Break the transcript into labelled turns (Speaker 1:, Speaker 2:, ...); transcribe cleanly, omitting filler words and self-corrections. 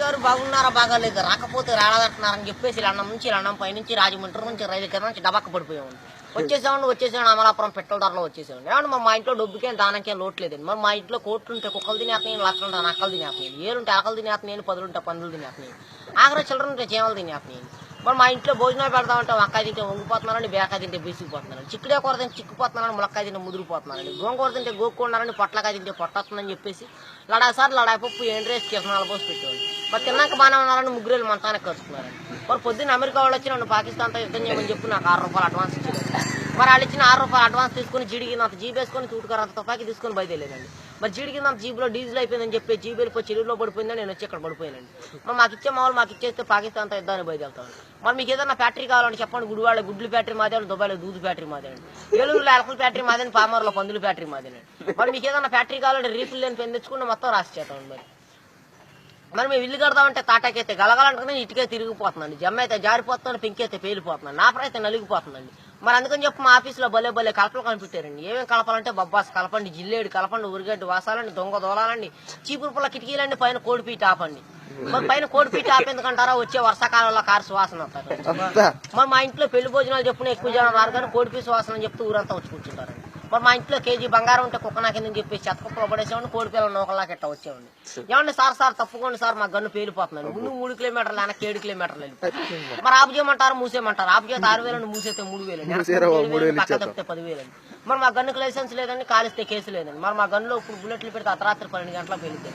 Speaker 1: గారు బాగున్నారా బాగాలేదు రాకపోతే రాలేదంటున్నారని చెప్పేసి లండం నుంచి లండం పైనుంచి రాజమండ్రి నుంచి రైలు కింద నుంచి డబక్క పడిపోయామండి. వచ్చేసాను అమలాపురం పెట్రోల్ ధరలో వచ్చేసామండి. ఏమన్నా మా ఇంట్లో డబ్బుకేం దానికేం లోటు లేదండి. మరి మా ఇంట్లో కోట్లు ఉంటే కుక్కలు తినేస్తున్నాయి, లక్షలు ఉంటే నక్కలు తినేస్తున్నాయి, ఏలుంటే ఆకలు తినేస్తున్నాయి, పదులుంటే పందులు తినేస్తున్నాయి, ఆఖరి చిల్లర ఉంటే చీమలు తినేస్తున్నాయి. మరి మా ఇంట్లో భోజనాలు పెడతామంటే వంకాయ తింటే వంగిపోతున్నారని, బేకాయ తింటే బీసిపోతున్నారని, చిక్కుడే కూర తింటే చిక్కుపోతున్నారని, ములక్కాయ తింటే ముదిరిపోతున్నారని, గోంగూర తింటే గోక్కున్నారని, పొట్లకాయ తింటే పొట్టొస్తుందని చెప్పేసి లడాసార్లు లడాపప్పు ఎండ్రేసి కిరణాలు పోసి పెట్టేవాళ్ళు. మరి తిన్నాక బాగానే ఉన్నారని ముగ్గురేళ్ళు మంతానికి కలుసుకున్నారని. మరి పొద్దున్న అమెరికా వాళ్ళు వచ్చి నన్ను పాకిస్తాన్తో యుద్ధం చేయమని చెప్పి నాకు ₹6 అడ్వాన్స్ ఇచ్చారు. మరి వాళ్ళు ఇచ్చిన ₹6 అడ్వాన్స్ తీసుకుని జీడికినంత జీబ్ వేసుకొని తూటుకారంత తుపాకి తీసుకొని బయలుదేరానండి. మరి జీడికినంత జీబులో డీజిల్ అయిపోయిందని చెప్పి జీబు వెళ్ళిపోయి చెరువులో పడిపోయిందని నేను వచ్చి ఇక్కడ పడిపోయానండి. మరి మాకు ఇచ్చే మామూలు మాకు ఇచ్చేస్తే పాకిస్తాన్తో యుద్ధాన్ని బయలుదేరుతాను. మరి మీకు ఏదైనా ఫ్యాక్టరీ కావాలని చెప్పండి. గుడివాడ గుడ్లు ఫ్యాక్టరీ మాదేనండి, దుబాయ్లో దూదు ఫ్యాక్టరీ మాదేనండి, ఏలూరులో ఎలకల ఫ్యాక్టరీ మాదేని, పామర్లో పందుల ఫ్యాక్టరీ మాదేనండి. మరి మీకు ఏదైనా ఫ్యాక్టరీ కావాలంటే రీఫిల్ లేని పెన్ తెచ్చుకుంటే మొత్తం రాసి చేస్తామండి. మరి మేము ఇల్లు కడదామంటే తాటాకైతే గలగలంటే ఇటుకే తిరిగిపోతుందండి, జమ్మ అయితే జారిపోతుందండి, పెంకైతే పేలిపోతుందండి, నా అయితే నలిగిపోతుందండి. మరి అందుకని చెప్పి మా ఆఫీసులో భలే కలపలు కనిపెట్టారండి. ఏమేమి కలపాలంటే బొబ్బాస్ కలపండి, జిల్లేడు కలపండి, ఉరిగడ్డి వాసాలండి, దొంగ దోలాలండి, చీపురు పుల్ల కిటికీలండి, పైన కోడిపీట ఆపండి. మరి పైన కోడిపీట ఆపేందుకంటారా వచ్చే వర్షాకాలంలో కారు సువాసన వస్తారు. మరి మా ఇంట్లో పెళ్లి భోజనాలు చెప్పున ఎక్కువ జనం రారు కానీ కోడిపీ సువాసన అని చెప్తూ ఊరంతా వచ్చి కూర్చుంటారండి. మరి మా ఇంట్లో కేజీ బంగారం ఉంటే కుక్క నాకిందని చెప్పి చెత్తకుప్పలో పడేసేవాడిని, కోడి పిల్లలు నూకల్లాకి ఎట్లా వచ్చేవాడిని. ఏమండి సార్ తప్పుకోండి సార్ మా గన్ను పేలిపోతున్నాను, ముందు 3 కిలోమీటర్లు వెనక్కి 7 కిలోమీటర్లు వెళ్ళి మరి ఆపు చేయమంటారు, మూసేయమంటారు. ఆపు చేస్తే 6,000 మూసేస్తే 3,000 పక్క తప్పితే 10,000. మరి మా గన్నుకు లైసెన్స్ లేదండి, కాలిస్తే కేసు లేదండి. మరి మా గన్నులో ఇప్పుడు బుల్లెట్లు పెడితే అర్ధరాత్రి 12 గంటల పేలితే